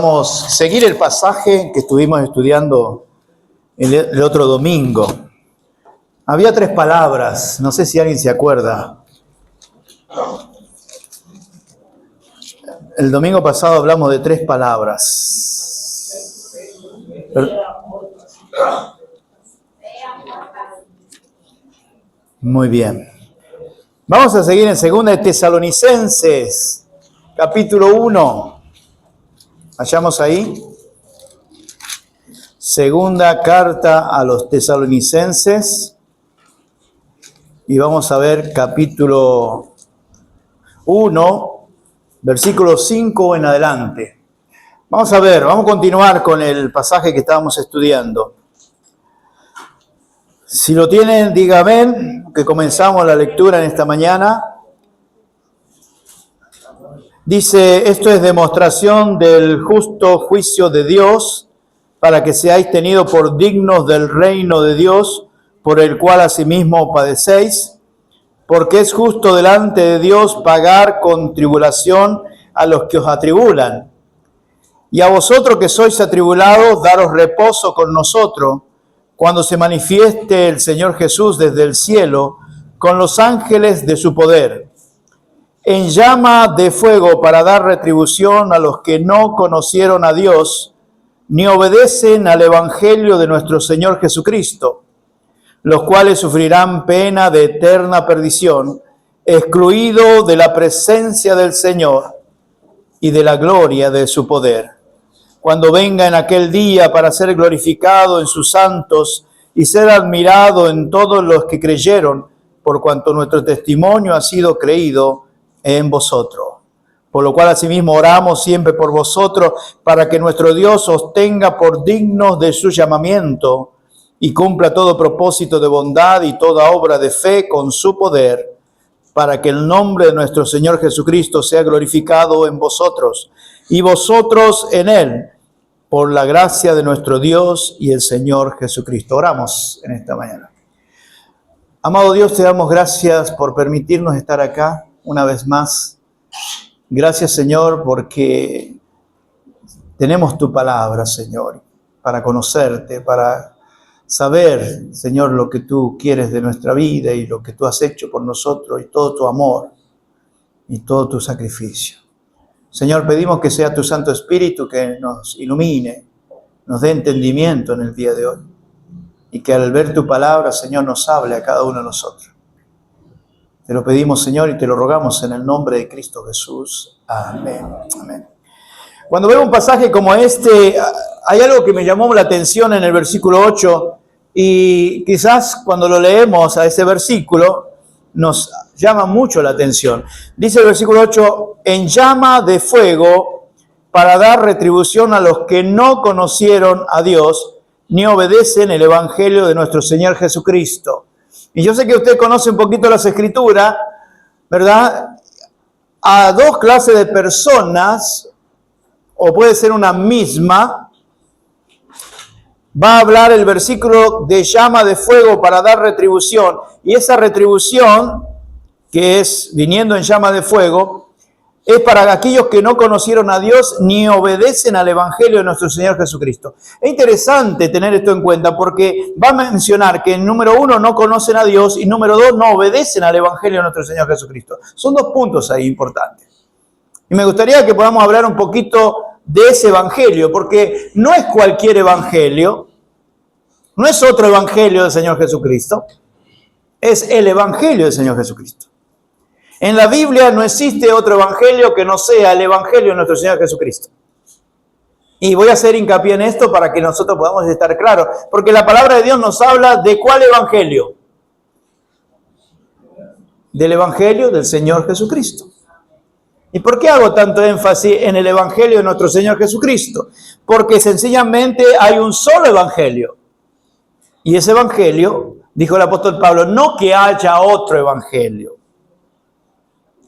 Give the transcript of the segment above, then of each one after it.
Vamos a seguir el pasaje que estuvimos estudiando el otro domingo. Había 3 palabras, no sé si alguien se acuerda. El domingo pasado hablamos de 3 palabras. Muy bien. Vamos a seguir en 2 de Tesalonicenses, capítulo 1. Hallamos ahí. Segunda carta a los Tesalonicenses. Y vamos a ver capítulo 1, versículo 5 en adelante. Vamos a continuar con el pasaje que estábamos estudiando. Si lo tienen, díganme, que comenzamos la lectura en esta mañana. Dice, esto es demostración del justo juicio de Dios, para que seáis tenidos por dignos del reino de Dios, por el cual asimismo padecéis, porque es justo delante de Dios pagar con tribulación a los que os atribulan. Y a vosotros que sois atribulados, daros reposo con nosotros, cuando se manifieste el Señor Jesús desde el cielo, con los ángeles de su poder, en llama de fuego para dar retribución a los que no conocieron a Dios, ni obedecen al Evangelio de nuestro Señor Jesucristo, los cuales sufrirán pena de eterna perdición, excluido de la presencia del Señor y de la gloria de su poder, cuando venga en aquel día para ser glorificado en sus santos y ser admirado en todos los que creyeron, por cuanto nuestro testimonio ha sido creído en vosotros. Por lo cual asimismo oramos siempre por vosotros, para que nuestro Dios os tenga por dignos de su llamamiento y cumpla todo propósito de bondad y toda obra de fe con su poder, para que el nombre de nuestro Señor Jesucristo sea glorificado en vosotros y vosotros en Él, por la gracia de nuestro Dios y el Señor Jesucristo. Oramos en esta mañana. Amado Dios, te damos gracias por permitirnos estar acá una vez más. Gracias, Señor, porque tenemos tu palabra, Señor, para conocerte, para saber, Señor, lo que tú quieres de nuestra vida y lo que tú has hecho por nosotros y todo tu amor y todo tu sacrificio. Señor, pedimos que sea tu Santo Espíritu que nos ilumine, nos dé entendimiento en el día de hoy y que al ver tu palabra, Señor, nos hable a cada uno de nosotros. Te lo pedimos, Señor, y te lo rogamos en el nombre de Cristo Jesús. Amén. Amén. Cuando veo un pasaje como este, hay algo que me llamó la atención en el versículo 8, y quizás cuando lo leemos a ese versículo nos llama mucho la atención. Dice el versículo 8, en llama de fuego para dar retribución a los que no conocieron a Dios ni obedecen el Evangelio de nuestro Señor Jesucristo. Y yo sé que usted conoce un poquito las Escrituras, ¿verdad? A 2 clases de personas, o puede ser una misma, va a hablar el versículo de llama de fuego para dar retribución. Y esa retribución, que es viniendo en llama de fuego, es para aquellos que no conocieron a Dios ni obedecen al Evangelio de nuestro Señor Jesucristo. Es interesante tener esto en cuenta porque va a mencionar que número 1 no conocen a Dios y número 2 no obedecen al Evangelio de nuestro Señor Jesucristo. Son 2 puntos ahí importantes. Y me gustaría que podamos hablar un poquito de ese Evangelio, porque no es cualquier Evangelio, no es otro Evangelio del Señor Jesucristo, es el Evangelio del Señor Jesucristo. En la Biblia no existe otro evangelio que no sea el evangelio de nuestro Señor Jesucristo. Y voy a hacer hincapié en esto para que nosotros podamos estar claros, porque la palabra de Dios nos habla de ¿cuál evangelio? Del evangelio del Señor Jesucristo. ¿Y por qué hago tanto énfasis en el evangelio de nuestro Señor Jesucristo? Porque sencillamente hay un solo evangelio. Y ese evangelio, dijo el apóstol Pablo, no que haya otro evangelio.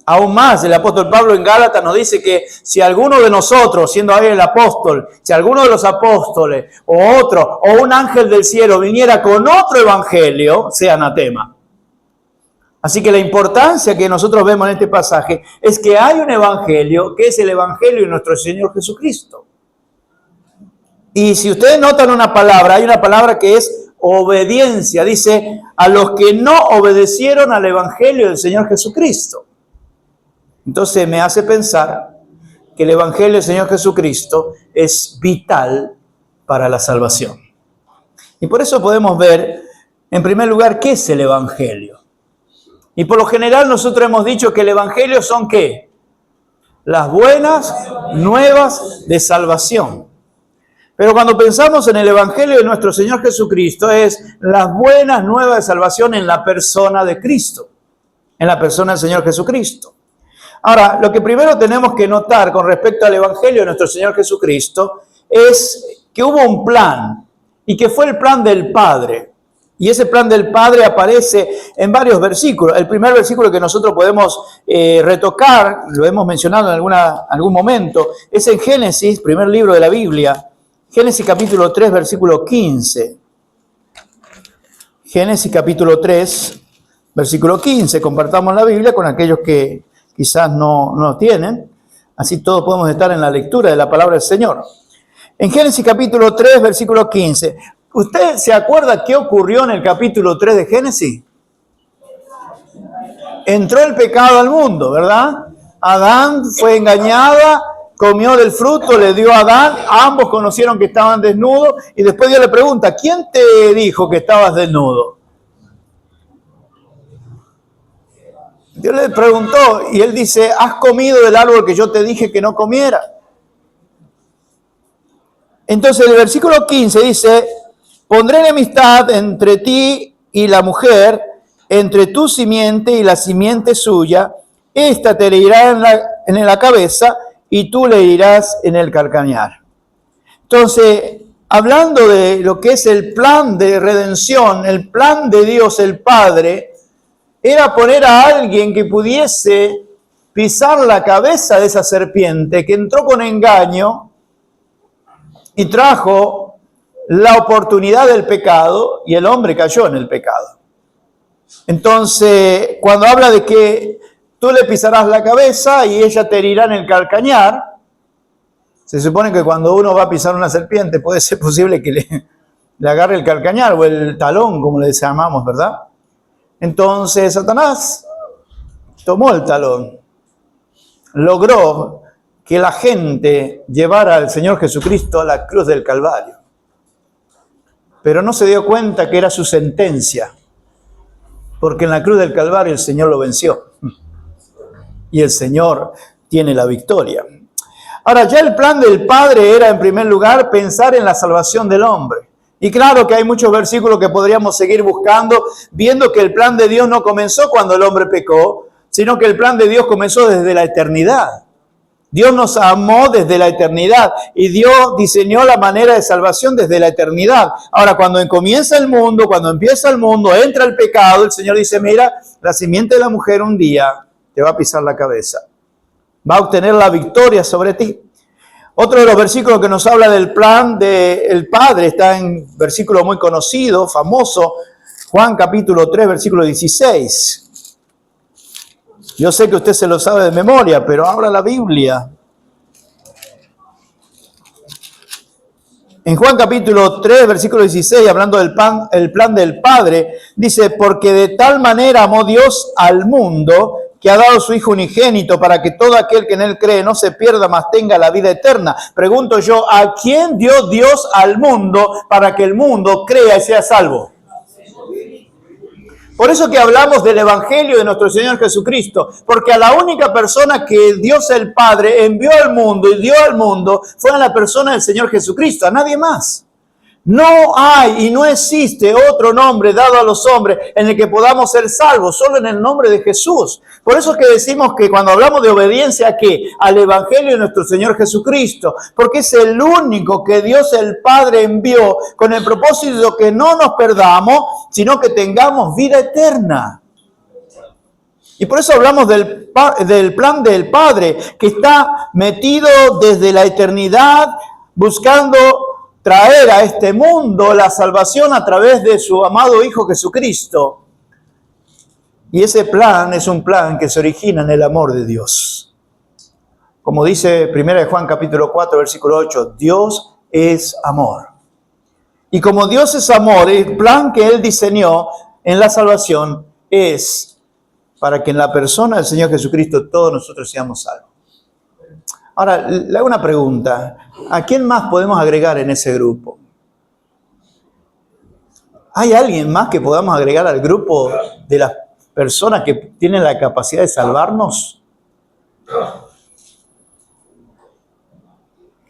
Aún más, el apóstol Pablo en Gálatas nos dice que si alguno de nosotros, siendo ahí el apóstol, si alguno de los apóstoles o otro, o un ángel del cielo viniera con otro evangelio, sea anatema. Así que la importancia que nosotros vemos en este pasaje es que hay un evangelio que es el evangelio de nuestro Señor Jesucristo. Y si ustedes notan una palabra, hay una palabra que es obediencia. Dice, a los que no obedecieron al Evangelio del Señor Jesucristo. Entonces me hace pensar que el Evangelio del Señor Jesucristo es vital para la salvación. Y por eso podemos ver, en primer lugar, ¿qué es el Evangelio? Y por lo general nosotros hemos dicho que el Evangelio son ¿qué? Las buenas nuevas de salvación. Pero cuando pensamos en el Evangelio de nuestro Señor Jesucristo, es las buenas nuevas de salvación en la persona de Cristo, en la persona del Señor Jesucristo. Ahora, lo que primero tenemos que notar con respecto al Evangelio de nuestro Señor Jesucristo es que hubo un plan, y que fue el plan del Padre. Y ese plan del Padre aparece en varios versículos. El primer versículo que nosotros podemos retocar, lo hemos mencionado en algún momento, es en Génesis, primer libro de la Biblia, Génesis capítulo 3, versículo 15. Génesis capítulo 3, versículo 15. Compartamos la Biblia con aquellos que quizás no tienen. Así todos podemos estar en la lectura de la palabra del Señor. En Génesis capítulo 3, versículo 15. ¿Usted se acuerda qué ocurrió en el capítulo 3 de Génesis? Entró el pecado al mundo, ¿verdad? Adán fue engañada, comió del fruto, le dio a Adán, ambos conocieron que estaban desnudos y después Dios le pregunta, ¿quién te dijo que estabas desnudo? Dios le preguntó y él dice, ¿has comido del árbol que yo te dije que no comiera? Entonces el versículo 15 dice, pondré enemistad entre ti y la mujer, entre tu simiente y la simiente suya, esta te herirá en la cabeza y tú le herirás en el calcañar. Entonces, hablando de lo que es el plan de redención, el plan de Dios el Padre, era poner a alguien que pudiese pisar la cabeza de esa serpiente que entró con engaño y trajo la oportunidad del pecado y el hombre cayó en el pecado. Entonces, cuando habla de que tú le pisarás la cabeza y ella te herirá en el calcañar, se supone que cuando uno va a pisar una serpiente puede ser posible que le agarre el calcañar o el talón, como le llamamos, ¿verdad? Entonces Satanás tomó el talón, logró que la gente llevara al Señor Jesucristo a la cruz del Calvario. Pero no se dio cuenta que era su sentencia, porque en la cruz del Calvario el Señor lo venció. Y el Señor tiene la victoria. Ahora, ya el plan del Padre era, en primer lugar, pensar en la salvación del hombre. Y claro que hay muchos versículos que podríamos seguir buscando, viendo que el plan de Dios no comenzó cuando el hombre pecó, sino que el plan de Dios comenzó desde la eternidad. Dios nos amó desde la eternidad y Dios diseñó la manera de salvación desde la eternidad. Ahora, cuando comienza el mundo, cuando empieza el mundo, entra el pecado, el Señor dice, mira, la simiente de la mujer un día te va a pisar la cabeza. Va a obtener la victoria sobre ti. Otro de los versículos que nos habla del plan del Padre está en versículo muy conocido, famoso, Juan capítulo 3, versículo 16. Yo sé que usted se lo sabe de memoria, pero abra la Biblia. En Juan capítulo 3, versículo 16, hablando del plan del Padre, dice, porque de tal manera amó Dios al mundo, que ha dado su Hijo unigénito para que todo aquel que en él cree no se pierda, mas tenga la vida eterna. Pregunto yo, ¿a quién dio Dios al mundo para que el mundo crea y sea salvo? Por eso que hablamos del Evangelio de nuestro Señor Jesucristo, porque a la única persona que Dios el Padre envió al mundo y dio al mundo fue a la persona del Señor Jesucristo, a nadie más. No hay y no existe otro nombre dado a los hombres en el que podamos ser salvos, solo en el nombre de Jesús. Por eso es que decimos que cuando hablamos de obediencia, ¿a qué? Al Evangelio de nuestro Señor Jesucristo, porque es el único que Dios el Padre envió con el propósito de que no nos perdamos, sino que tengamos vida eterna. Y por eso hablamos del plan del Padre, que está metido desde la eternidad, buscando traer a este mundo la salvación a través de su amado Hijo Jesucristo. Y ese plan es un plan que se origina en el amor de Dios. Como dice 1 Juan capítulo 4, versículo 8, Dios es amor. Y como Dios es amor, el plan que Él diseñó en la salvación es para que en la persona del Señor Jesucristo todos nosotros seamos salvos. Ahora, le hago una pregunta. ¿A quién más podemos agregar en ese grupo? ¿Hay alguien más que podamos agregar al grupo de las personas que tienen la capacidad de salvarnos?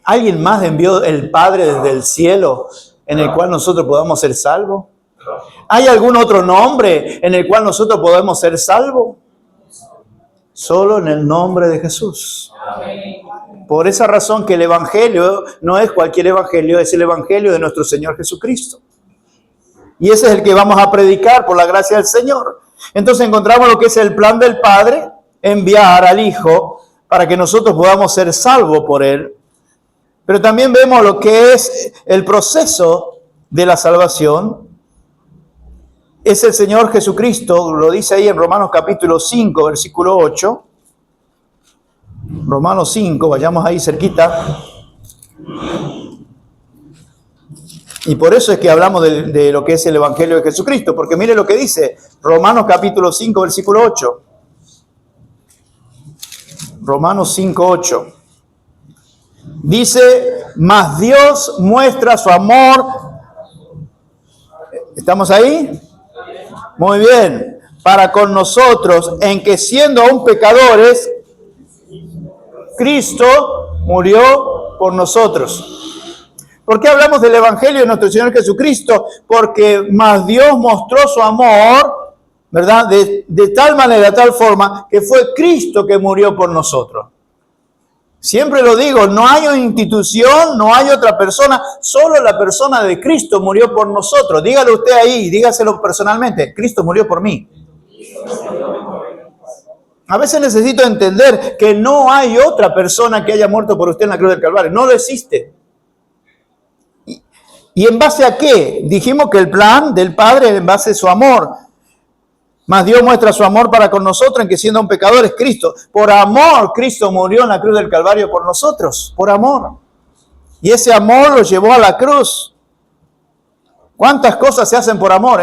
¿Alguien más envió el Padre desde el cielo en el cual nosotros podamos ser salvos? ¿Hay algún otro nombre en el cual nosotros podemos ser salvos? Solo en el nombre de Jesús. Por esa razón que el Evangelio no es cualquier Evangelio, es el Evangelio de nuestro Señor Jesucristo. Y ese es el que vamos a predicar por la gracia del Señor. Entonces encontramos lo que es el plan del Padre, enviar al Hijo para que nosotros podamos ser salvos por Él. Pero también vemos lo que es el proceso de la salvación. Es el Señor Jesucristo, lo dice ahí en Romanos capítulo 5, versículo 8. Romanos 5, vayamos ahí cerquita. Y por eso es que hablamos de lo que es el Evangelio de Jesucristo, porque mire lo que dice Romanos capítulo 5, versículo 8. Romanos 5, 8. Dice, mas Dios muestra su amor. ¿Estamos ahí? Muy bien. Para con nosotros, en que siendo aún pecadores, Cristo murió por nosotros. ¿Por qué hablamos del Evangelio de nuestro Señor Jesucristo? Porque más Dios mostró su amor, ¿verdad? De tal manera, tal forma, que fue Cristo que murió por nosotros. Siempre lo digo, no hay una institución, no hay otra persona, solo la persona de Cristo murió por nosotros. Dígalo usted ahí, dígaselo personalmente, Cristo murió por mí. A veces necesito entender que no hay otra persona que haya muerto por usted en la cruz del Calvario, no lo existe. ¿Y en base a qué? Dijimos que el plan del Padre es en base a su amor. Mas Dios muestra su amor para con nosotros en que siendo un pecador es Cristo. Por amor, Cristo murió en la cruz del Calvario por nosotros. Por amor. Y ese amor lo llevó a la cruz. ¿Cuántas cosas se hacen por amor,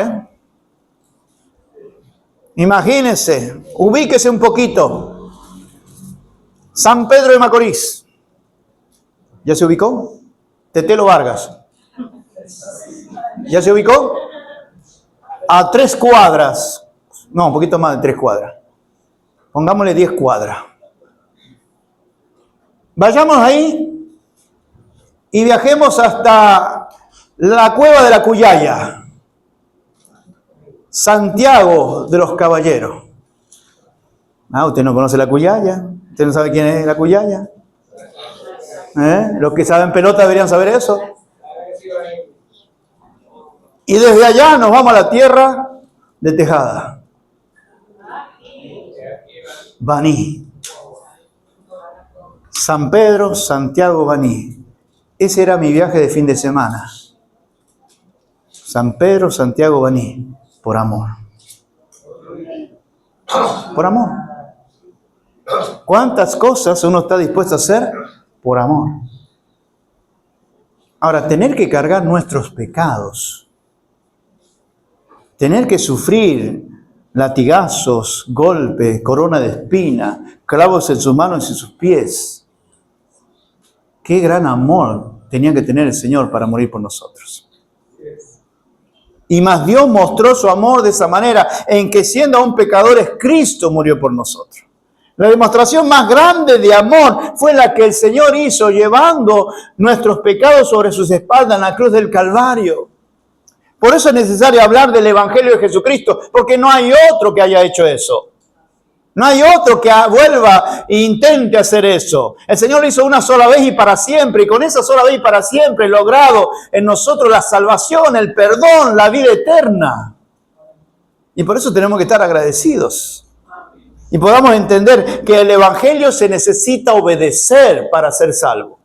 Imagínense, ubíquese un poquito. San Pedro de Macorís. ¿Ya se ubicó? Tetelo Vargas. ¿Ya se ubicó? A 3 cuadras. No, un poquito más de 3 cuadras. Pongámosle 10 cuadras. Vayamos ahí y viajemos hasta la cueva de la Cuyaya. Santiago de los Caballeros. Usted no conoce la Cuyaya. ¿Usted no sabe quién es la Cuyaya? Los que saben pelota deberían saber eso. Y desde allá nos vamos a la tierra de Tejada. Baní. San Pedro, Santiago, Baní. Ese era mi viaje de fin de semana. San Pedro, Santiago, Baní. Por amor. Por amor. ¿Cuántas cosas uno está dispuesto a hacer por amor? Ahora, tener que cargar nuestros pecados, tener que sufrir latigazos, golpes, corona de espina, clavos en sus manos y sus pies. Qué gran amor tenía que tener el Señor para morir por nosotros. Y más Dios mostró su amor de esa manera, en que siendo aún pecadores, Cristo murió por nosotros. La demostración más grande de amor fue la que el Señor hizo, llevando nuestros pecados sobre sus espaldas en la cruz del Calvario. Por eso es necesario hablar del Evangelio de Jesucristo, porque no hay otro que haya hecho eso. No hay otro que vuelva e intente hacer eso. El Señor lo hizo una sola vez y para siempre, y con esa sola vez y para siempre logrado en nosotros la salvación, el perdón, la vida eterna. Y por eso tenemos que estar agradecidos. Y podamos entender que el Evangelio se necesita obedecer para ser salvo.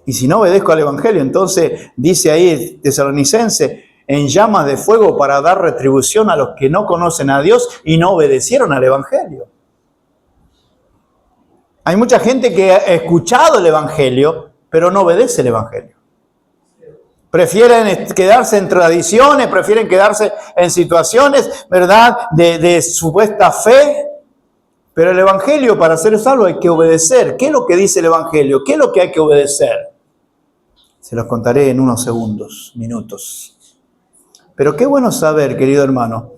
Y si no obedezco al Evangelio, entonces dice ahí Tesalonicense, en llamas de fuego para dar retribución a los que no conocen a Dios y no obedecieron al Evangelio. Hay mucha gente que ha escuchado el Evangelio, pero no obedece el Evangelio. Prefieren quedarse en tradiciones, prefieren quedarse en situaciones, ¿verdad?, de supuesta fe. Pero el Evangelio, para ser salvo, hay que obedecer. ¿Qué es lo que dice el Evangelio? ¿Qué es lo que hay que obedecer? Se los contaré en unos segundos, minutos. Pero qué bueno saber, querido hermano,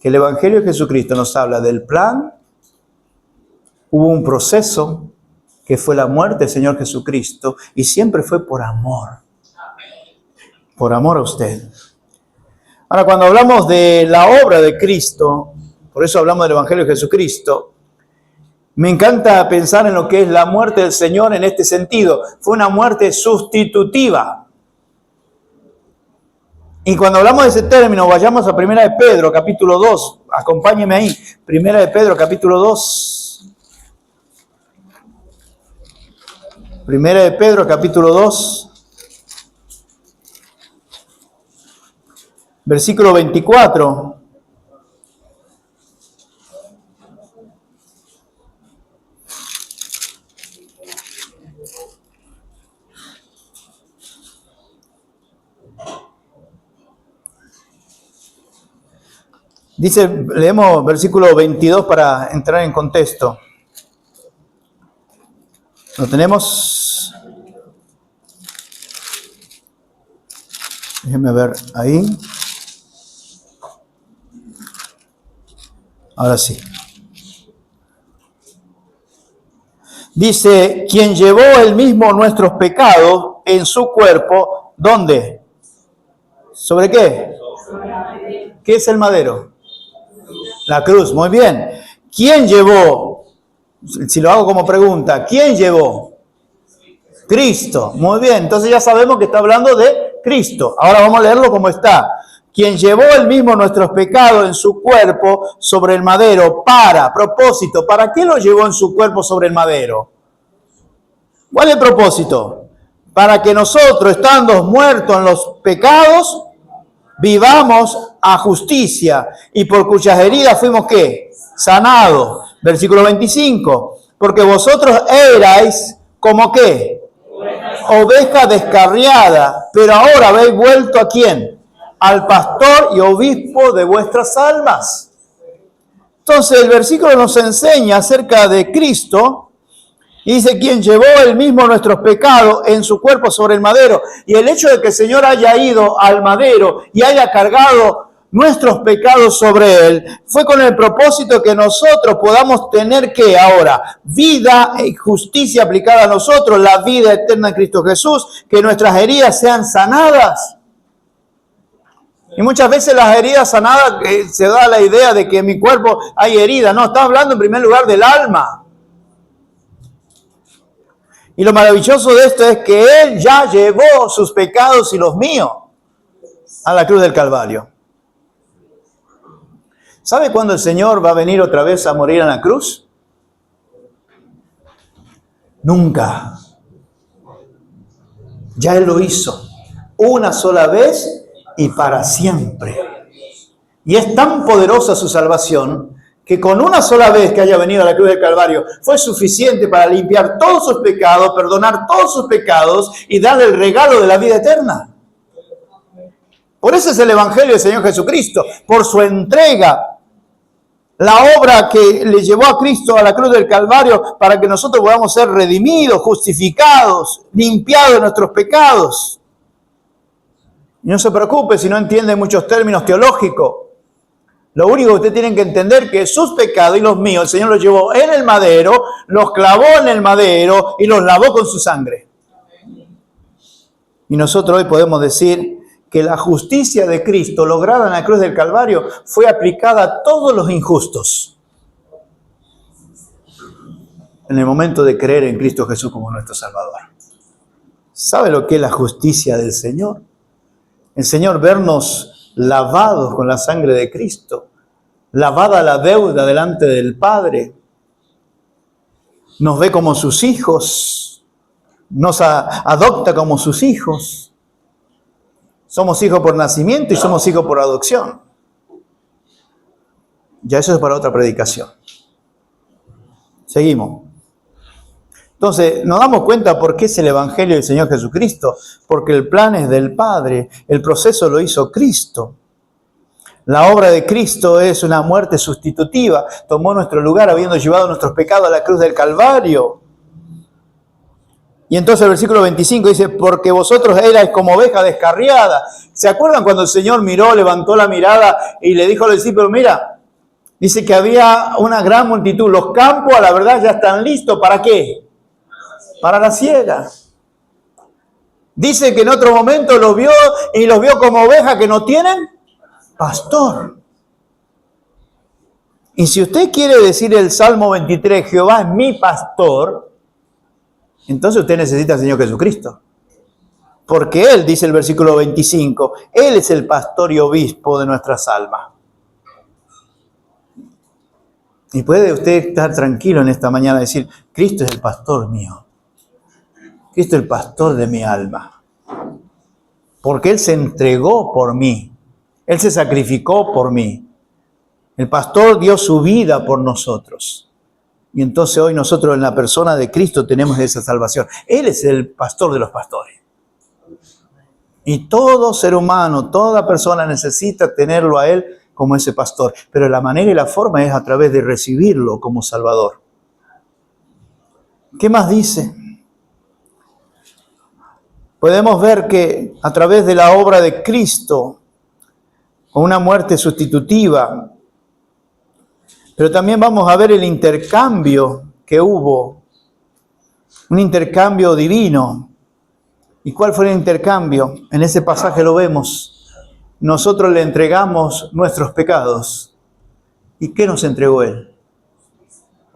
que el Evangelio de Jesucristo nos habla del plan. Hubo un proceso que fue la muerte del Señor Jesucristo y siempre fue por amor. Por amor a usted. Ahora, cuando hablamos de la obra de Cristo, por eso hablamos del Evangelio de Jesucristo, me encanta pensar en lo que es la muerte del Señor en este sentido. Fue una muerte sustitutiva. Y cuando hablamos de ese término, vayamos a 1 de Pedro, capítulo 2. Acompáñeme ahí. 1 de Pedro, capítulo 2. 1 de Pedro, capítulo 2. Versículo 24. Dice, leemos versículo 22 para entrar en contexto. ¿Lo tenemos? Déjenme ver ahí. Ahora sí. Dice, quien llevó él mismo nuestros pecados en su cuerpo, ¿dónde? ¿Sobre qué? ¿Qué es el madero? La cruz, muy bien. ¿Quién llevó? Si lo hago como pregunta, ¿quién llevó? Cristo, muy bien. Entonces ya sabemos que está hablando de Cristo. Ahora vamos a leerlo como está. Quien llevó él mismo nuestros pecados en su cuerpo sobre el madero, propósito, ¿para qué lo llevó en su cuerpo sobre el madero? ¿Cuál es el propósito? Para que nosotros, estando muertos en los pecados, vivamos a justicia, y por cuyas heridas fuimos, ¿qué? Sanados. Versículo 25. Porque vosotros erais, ¿como qué? Oveja descarriada, pero ahora habéis vuelto ¿a quién? Al pastor y obispo de vuestras almas. Entonces el versículo nos enseña acerca de Cristo. Y dice, quien llevó él mismo nuestros pecados en su cuerpo sobre el madero. Y el hecho de que el Señor haya ido al madero y haya cargado nuestros pecados sobre él, fue con el propósito que nosotros podamos tener ¿qué ahora? Vida y justicia aplicada a nosotros, la vida eterna en Cristo Jesús, que nuestras heridas sean sanadas. Y muchas veces las heridas sanadas, se da la idea de que en mi cuerpo hay heridas. No, está hablando en primer lugar del alma. Y lo maravilloso de esto es que Él ya llevó sus pecados y los míos a la cruz del Calvario. ¿Sabe cuándo el Señor va a venir otra vez a morir en la cruz? Nunca. Ya Él lo hizo una sola vez y para siempre. Y es tan poderosa su salvación que con una sola vez que haya venido a la cruz del Calvario fue suficiente para limpiar todos sus pecados, perdonar todos sus pecados y darle el regalo de la vida eterna. Por eso es el Evangelio del Señor Jesucristo, por su entrega, la obra que le llevó a Cristo a la cruz del Calvario para que nosotros podamos ser redimidos, justificados, limpiados de nuestros pecados. Y no se preocupe si no entiende muchos términos teológicos. Lo único que usted tiene que entender es que sus pecados y los míos, el Señor los llevó en el madero, los clavó en el madero y los lavó con su sangre. Y nosotros hoy podemos decir que la justicia de Cristo lograda en la cruz del Calvario fue aplicada a todos los injustos en el momento de creer en Cristo Jesús como nuestro Salvador. ¿Sabe lo que es la justicia del Señor? El Señor vernos lavados con la sangre de Cristo, lavada la deuda delante del Padre, nos ve como sus hijos, nos adopta como sus hijos. Somos hijos por nacimiento y somos hijos por adopción. Ya eso es para otra predicación. Seguimos. Entonces, nos damos cuenta por qué es el Evangelio del Señor Jesucristo. Porque el plan es del Padre, el proceso lo hizo Cristo. La obra de Cristo es una muerte sustitutiva. Tomó nuestro lugar habiendo llevado nuestros pecados a la cruz del Calvario. Y entonces el versículo 25 dice, porque vosotros erais como oveja descarriada. ¿Se acuerdan cuando el Señor miró, levantó la mirada y le dijo a los discípulos, mira, dice que había una gran multitud. Los campos, a la verdad, ya están listos. ¿Para qué? Para la siega. Dice que en otro momento los vio y los vio como ovejas que no tienen pastor. Y si usted quiere decir el Salmo 23, Jehová es mi pastor, entonces usted necesita al Señor Jesucristo. Porque Él, dice el versículo 25, Él es el pastor y obispo de nuestras almas. Y puede usted estar tranquilo en esta mañana y decir, Cristo es el pastor mío. Cristo es el pastor de mi alma. Porque Él se entregó por mí. Él se sacrificó por mí. El pastor dio su vida por nosotros. Y entonces hoy nosotros en la persona de Cristo tenemos esa salvación. Él es el pastor de los pastores. Y todo ser humano, toda persona necesita tenerlo a Él como ese pastor. Pero la manera y la forma es a través de recibirlo como Salvador. ¿Qué más dice? Podemos ver que a través de la obra de Cristo, con una muerte sustitutiva, pero también vamos a ver el intercambio que hubo, un intercambio divino. ¿Y cuál fue el intercambio? En ese pasaje lo vemos. Nosotros le entregamos nuestros pecados. ¿Y qué nos entregó Él?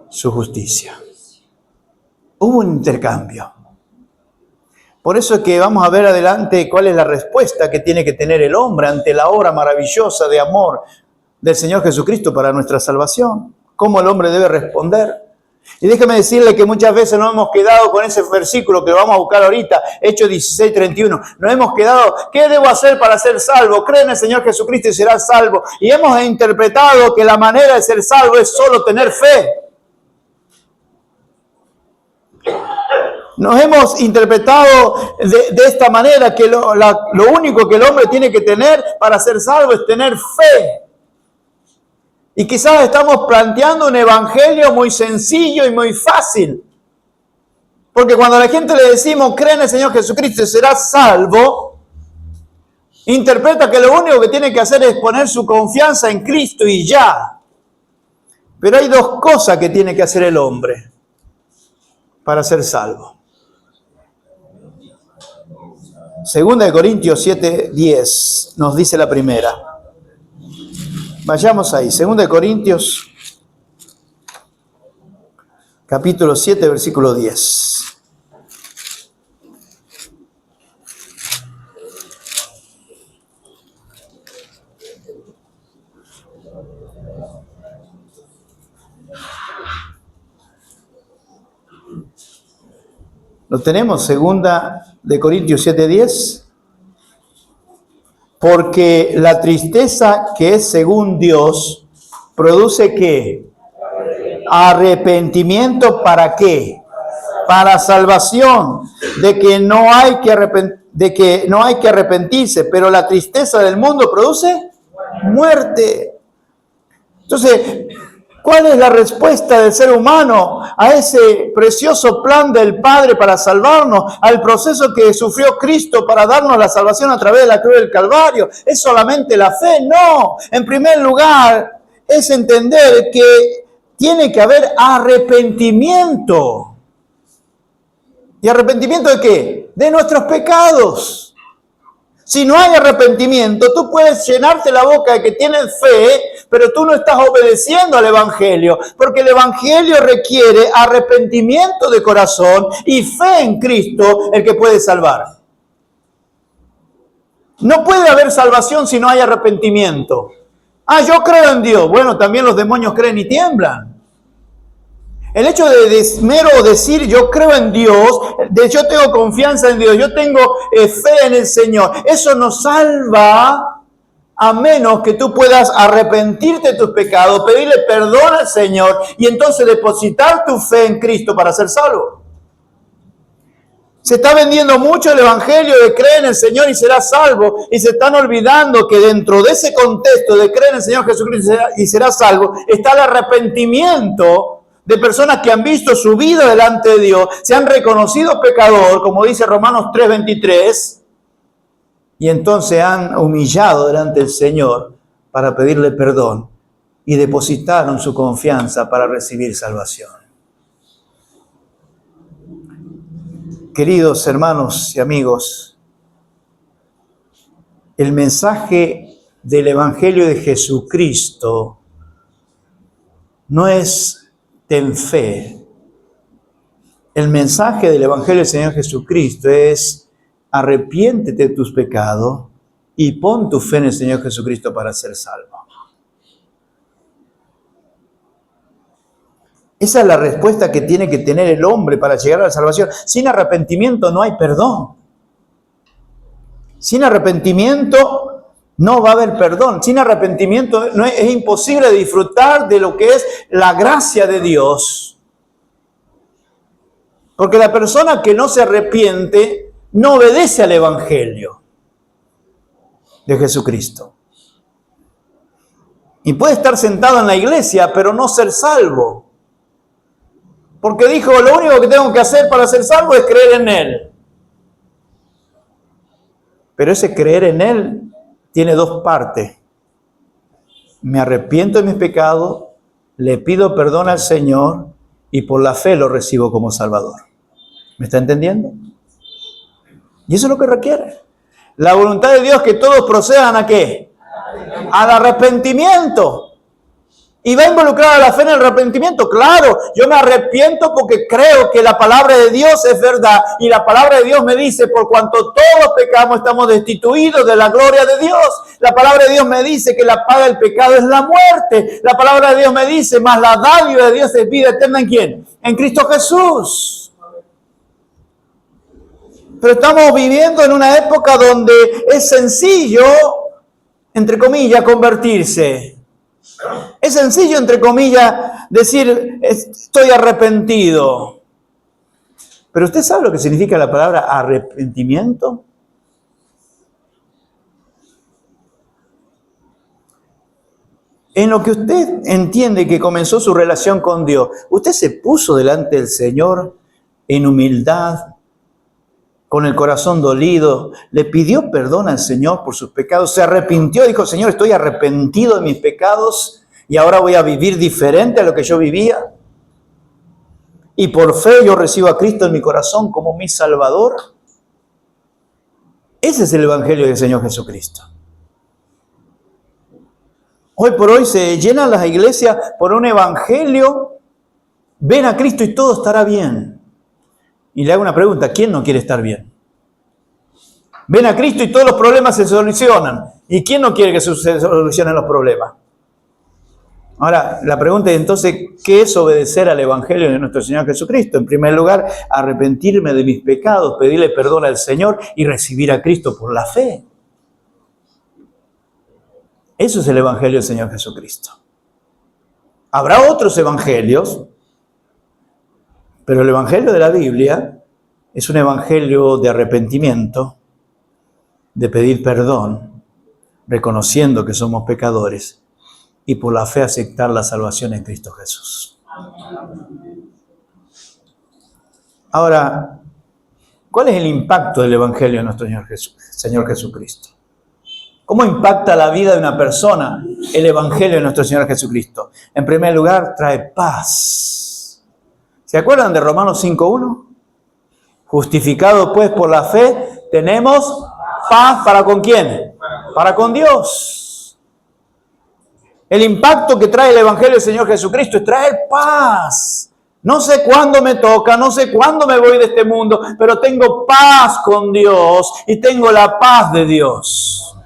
Su justicia. Hubo un intercambio. Por eso es que vamos a ver adelante cuál es la respuesta que tiene que tener el hombre ante la obra maravillosa de amor del Señor Jesucristo para nuestra salvación. ¿Cómo el hombre debe responder? Y déjeme decirle que muchas veces nos hemos quedado con ese versículo que vamos a buscar ahorita, Hechos 16:31. Nos hemos quedado, ¿qué debo hacer para ser salvo? Cree en el Señor Jesucristo y serás salvo. Y hemos interpretado que la manera de ser salvo es solo tener fe. Nos hemos interpretado de esta manera que lo único que el hombre tiene que tener para ser salvo es tener fe. Y quizás estamos planteando un evangelio muy sencillo y muy fácil. Porque cuando a la gente le decimos, cree en el Señor Jesucristo y serás salvo, interpreta que lo único que tiene que hacer es poner su confianza en Cristo y ya. Pero hay dos cosas que tiene que hacer el hombre para ser salvo. Segunda de Corintios 7:10 nos dice la primera. Vayamos ahí. Segunda de Corintios, capítulo 7, versículo 10. ¿Lo tenemos? Segunda de Corintios 7:10. Porque la tristeza que es según Dios produce ¿qué? Arrepentimiento. ¿Para qué? Para salvación, de que no hay que arrepentirse, pero la tristeza del mundo produce muerte. Entonces, ¿cuál es la respuesta del ser humano a ese precioso plan del Padre para salvarnos, al proceso que sufrió Cristo para darnos la salvación a través de la cruz del Calvario? ¿Es solamente la fe? No. En primer lugar, es entender que tiene que haber arrepentimiento. ¿Y arrepentimiento de qué? De nuestros pecados. Si no hay arrepentimiento, tú puedes llenarte la boca de que tienes fe, pero tú no estás obedeciendo al Evangelio, porque el Evangelio requiere arrepentimiento de corazón y fe en Cristo, el que puede salvar. No puede haber salvación si no hay arrepentimiento. Ah, yo creo en Dios. Bueno, también los demonios creen y tiemblan. El hecho de mero decir yo creo en Dios, yo tengo confianza en Dios, yo tengo fe en el Señor, eso no salva a menos que tú puedas arrepentirte de tus pecados, pedirle perdón al Señor y entonces depositar tu fe en Cristo para ser salvo. Se está vendiendo mucho el evangelio de creer en el Señor y serás salvo, y se están olvidando que dentro de ese contexto de creer en el Señor Jesucristo y serás salvo, está el arrepentimiento de personas que han visto su vida delante de Dios, se han reconocido pecador, como dice Romanos 3:23, y entonces han humillado delante del Señor para pedirle perdón y depositaron su confianza para recibir salvación. Queridos hermanos y amigos, el mensaje del Evangelio de Jesucristo no es ten fe. El mensaje del Evangelio del Señor Jesucristo es arrepiéntete de tus pecados y pon tu fe en el Señor Jesucristo para ser salvo. Esa es la respuesta que tiene que tener el hombre para llegar a la salvación. Sin arrepentimiento no hay perdón. Sin arrepentimiento no va a haber perdón. Sin arrepentimiento es imposible disfrutar de lo que es la gracia de Dios. Porque la persona que no se arrepiente no obedece al Evangelio de Jesucristo. Y puede estar sentado en la iglesia, pero no ser salvo. Porque dijo, lo único que tengo que hacer para ser salvo es creer en Él. Pero ese creer en Él tiene dos partes. Me arrepiento de mis pecados, le pido perdón al Señor y por la fe lo recibo como Salvador. ¿Me está entendiendo? Y eso es lo que requiere. La voluntad de Dios es que todos procedan ¿a qué? Al arrepentimiento. ¿Y va involucrada la fe en el arrepentimiento? Claro, yo me arrepiento porque creo que la palabra de Dios es verdad. Y la palabra de Dios me dice, por cuanto todos pecamos, estamos destituidos de la gloria de Dios. La palabra de Dios me dice que la paga del pecado es la muerte. La palabra de Dios me dice, más la dádiva de Dios es vida eterna ¿en quién? En Cristo Jesús. Pero estamos viviendo en una época donde es sencillo, entre comillas, convertirse. Es sencillo, entre comillas, decir estoy arrepentido. Pero ¿usted sabe lo que significa la palabra arrepentimiento? En lo que usted entiende que comenzó su relación con Dios, usted se puso delante del Señor en humildad, con el corazón dolido, le pidió perdón al Señor por sus pecados, se arrepintió, dijo, Señor, estoy arrepentido de mis pecados y ahora voy a vivir diferente a lo que yo vivía. Y por fe yo recibo a Cristo en mi corazón como mi Salvador. Ese es el Evangelio del Señor Jesucristo. Hoy por hoy se llenan las iglesias por un evangelio, ven a Cristo y todo estará bien. Y le hago una pregunta, ¿quién no quiere estar bien? Ven a Cristo y todos los problemas se solucionan. ¿Y quién no quiere que se solucionen los problemas? Ahora, la pregunta es entonces, ¿qué es obedecer al Evangelio de nuestro Señor Jesucristo? En primer lugar, arrepentirme de mis pecados, pedirle perdón al Señor y recibir a Cristo por la fe. Eso es el Evangelio del Señor Jesucristo. Habrá otros evangelios, pero el Evangelio de la Biblia es un evangelio de arrepentimiento, de pedir perdón, reconociendo que somos pecadores y por la fe aceptar la salvación en Cristo Jesús. Ahora, ¿cuál es el impacto del Evangelio de nuestro Señor Jesucristo? ¿Cómo impacta la vida de una persona el Evangelio de nuestro Señor Jesucristo? En primer lugar, trae paz. ¿Se acuerdan de Romanos 5:1? Justificado pues por la fe, tenemos paz ¿para con quién? Para con Dios. El impacto que trae el Evangelio del Señor Jesucristo es traer paz. No sé cuándo me toca, no sé cuándo me voy de este mundo, pero tengo paz con Dios y tengo la paz de Dios.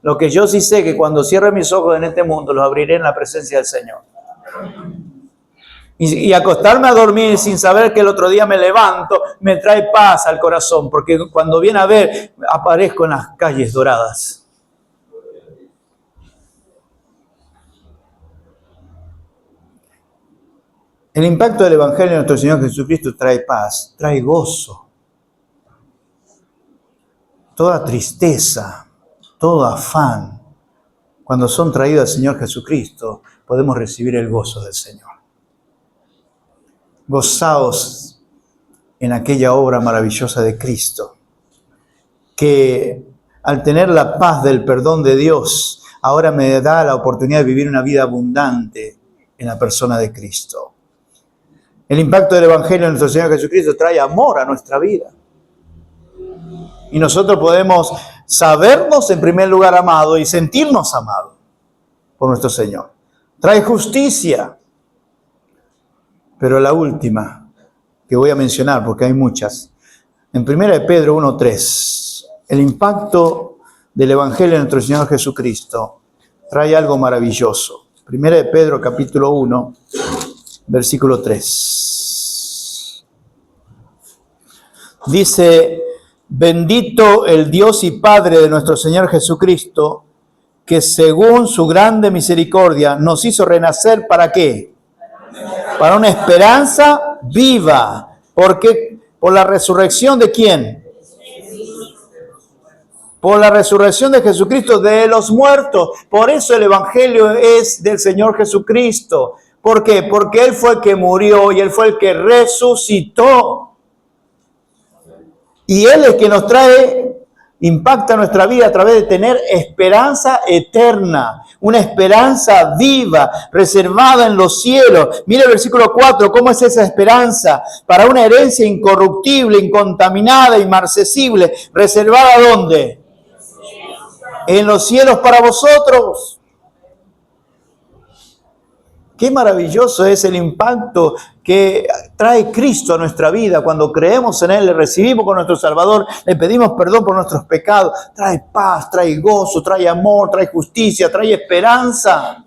Lo que yo sí sé que cuando cierre mis ojos en este mundo, los abriré en la presencia del Señor. Y acostarme a dormir sin saber que el otro día me levanto, me trae paz al corazón, porque cuando viene a ver, aparezco en las calles doradas. El impacto del Evangelio de nuestro Señor Jesucristo trae paz, trae gozo. toda tristeza, todo afán, cuando son traídos al Señor Jesucristo, podemos recibir el gozo del Señor. Gozaos en aquella obra maravillosa de Cristo, que al tener la paz del perdón de Dios, ahora me da la oportunidad de vivir una vida abundante en la persona de Cristo. El impacto del Evangelio de nuestro Señor Jesucristo trae amor a nuestra vida. Y nosotros podemos sabernos en primer lugar amados y sentirnos amados por nuestro Señor. Trae justicia. Pero la última que voy a mencionar, porque hay muchas, en 1 Pedro 1:3, el impacto del Evangelio de nuestro Señor Jesucristo trae algo maravilloso. 1 Pedro capítulo 1, versículo 3. Dice: bendito el Dios y Padre de nuestro Señor Jesucristo, que según su grande misericordia nos hizo renacer, ¿para qué? Para una esperanza viva. Porque por la resurrección de ¿quién? Por la resurrección de Jesucristo de los muertos. Por eso el Evangelio es del Señor Jesucristo. ¿Por qué? Porque Él fue el que murió y Él fue el que resucitó. Y Él es el que nos trae, impacta nuestra vida a través de tener esperanza eterna. Una esperanza viva, reservada en los cielos. Mire el versículo 4, ¿cómo es esa esperanza? Para una herencia incorruptible, incontaminada, inmarcesible. ¿Reservada dónde? En los cielos para vosotros. Qué maravilloso es el impacto que trae Cristo a nuestra vida. Cuando creemos en Él, le recibimos con nuestro Salvador, le pedimos perdón por nuestros pecados. Trae paz, trae gozo, trae amor, trae justicia, trae esperanza.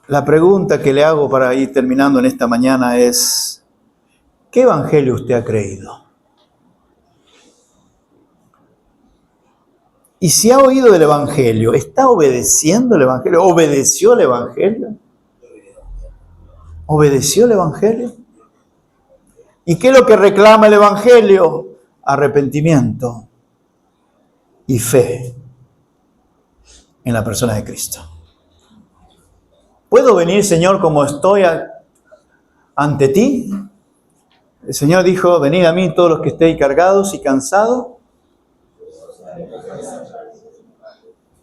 La pregunta que le hago para ir terminando en esta mañana es: ¿qué evangelio usted ha creído? Y si ha oído del Evangelio, ¿está obedeciendo el Evangelio? ¿Obedeció el Evangelio? ¿Obedeció el Evangelio? ¿Y qué es lo que reclama el Evangelio? Arrepentimiento y fe en la persona de Cristo. ¿Puedo venir, Señor, como estoy ante ti? El Señor dijo: venid a mí todos los que estéis cargados y cansados.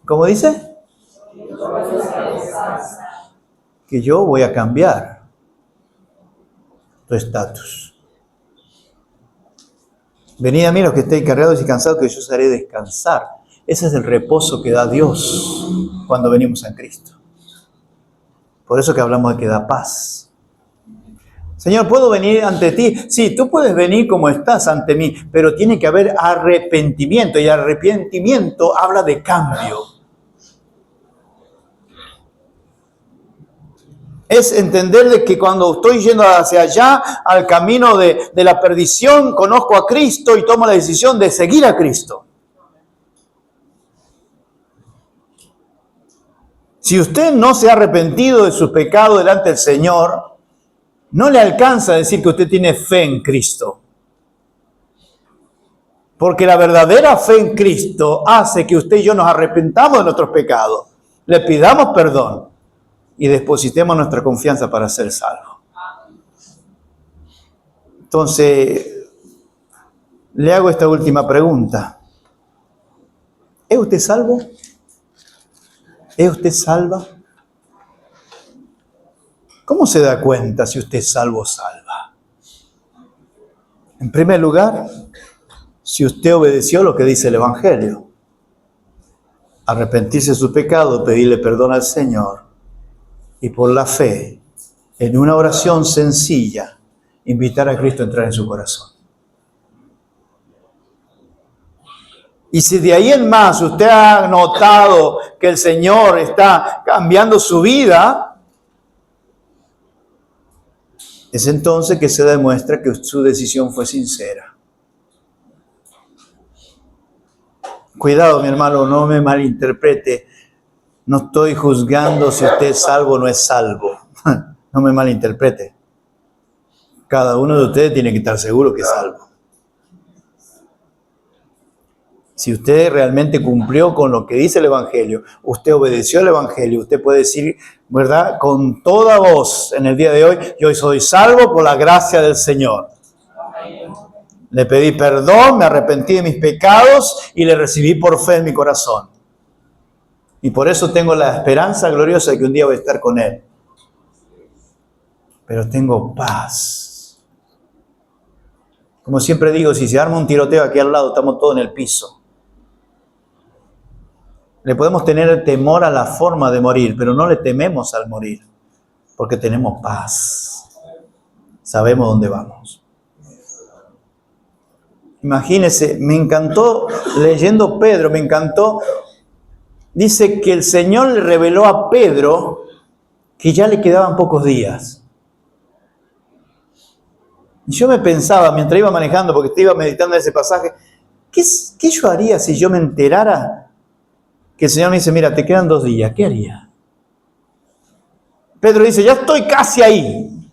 ¿Cómo dice? Que yo voy a cambiar tu estatus. Venid a mí los que estéis cargados y cansados, que yo os haré descansar. Ese es el reposo que da Dios cuando venimos a Cristo. Por eso que hablamos de que da paz. Señor, ¿puedo venir ante ti? Sí, tú puedes venir como estás ante mí, pero tiene que haber arrepentimiento, y arrepentimiento habla de cambio. Es entender de que cuando estoy yendo hacia allá, al camino de la perdición, conozco a Cristo y tomo la decisión de seguir a Cristo. Si usted no se ha arrepentido de su pecado delante del Señor, no le alcanza a decir que usted tiene fe en Cristo. Porque la verdadera fe en Cristo hace que usted y yo nos arrepentamos de nuestros pecados, le pidamos perdón y depositemos nuestra confianza para ser salvos. Entonces, le hago esta última pregunta. ¿Es usted salvo? ¿Es usted salva? ¿Cómo se da cuenta si usted es salvo o salva? En primer lugar, si usted obedeció lo que dice el Evangelio. Arrepentirse de su pecado, pedirle perdón al Señor y por la fe, en una oración sencilla, invitar a Cristo a entrar en su corazón. Y si de ahí en más usted ha notado que el Señor está cambiando su vida, es entonces que se demuestra que su decisión fue sincera. Cuidado, mi hermano, no me malinterprete. No estoy juzgando si usted es salvo o no es salvo. No me malinterprete. Cada uno de ustedes tiene que estar seguro que es salvo. Si usted realmente cumplió con lo que dice el Evangelio, usted obedeció al Evangelio, usted puede decir, ¿verdad?, con toda voz en el día de hoy, yo soy salvo por la gracia del Señor. Le pedí perdón, me arrepentí de mis pecados y le recibí por fe en mi corazón. Y por eso tengo la esperanza gloriosa de que un día voy a estar con Él. Pero tengo paz. Como siempre digo, si se arma un tiroteo aquí al lado, estamos todos en el piso. Le podemos tener temor a la forma de morir, pero no le tememos al morir, porque tenemos paz. Sabemos dónde vamos. Imagínense, me encantó leyendo Pedro, me encantó. Dice que el Señor le reveló a Pedro que ya le quedaban pocos días. Y yo me pensaba, mientras iba manejando, porque te iba meditando en ese pasaje, ¿qué yo haría si yo me enterara que el Señor me dice, mira, te quedan 2 días? ¿Qué haría? Pedro dice, ya estoy casi ahí.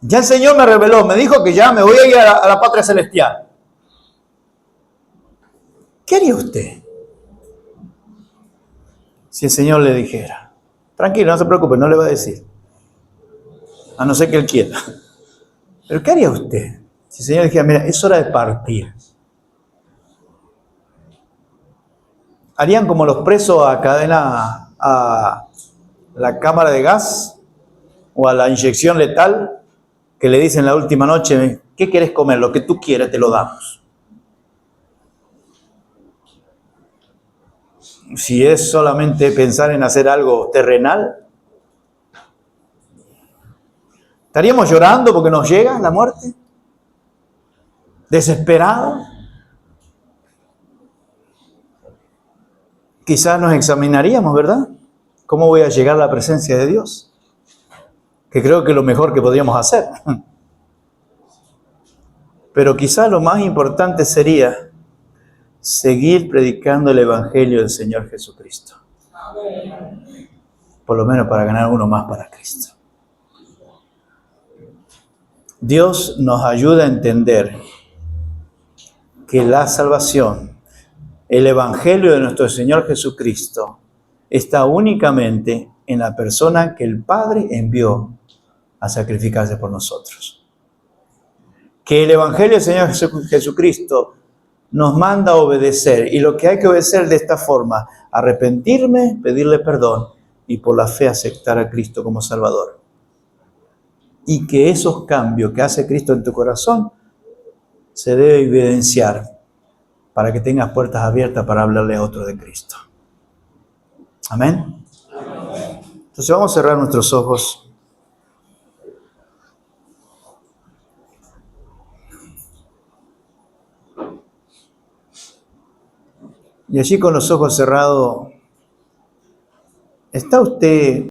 Ya el Señor me reveló, me dijo que ya me voy a ir a la patria celestial. ¿Qué haría usted si el Señor le dijera? Tranquilo, no se preocupe, no le va a decir. A no ser que Él quiera. Pero ¿qué haría usted si el Señor dijera, mira, es hora de partir? ¿Harían como los presos a cadena, a la cámara de gas o a la inyección letal, que le dicen la última noche, ¿qué quieres comer? Lo que tú quieras te lo damos? Si es solamente pensar en hacer algo terrenal, ¿estaríamos llorando porque nos llega la muerte? ¿Desesperados? Quizás nos examinaríamos, ¿verdad? ¿Cómo voy a llegar a la presencia de Dios? Que creo que es lo mejor que podríamos hacer. Pero quizás lo más importante sería seguir predicando el Evangelio del Señor Jesucristo. Por lo menos para ganar uno más para Cristo. Dios nos ayuda a entender que la salvación, el Evangelio de nuestro Señor Jesucristo, está únicamente en la persona que el Padre envió a sacrificarse por nosotros. Que el Evangelio del Señor Jesucristo nos manda a obedecer, y lo que hay que obedecer de esta forma, arrepentirme, pedirle perdón y por la fe aceptar a Cristo como Salvador. Y que esos cambios que hace Cristo en tu corazón se debe evidenciar para que tengas puertas abiertas para hablarle a otro de Cristo. Amén. Entonces vamos a cerrar nuestros ojos. Y allí con los ojos cerrados, ¿está usted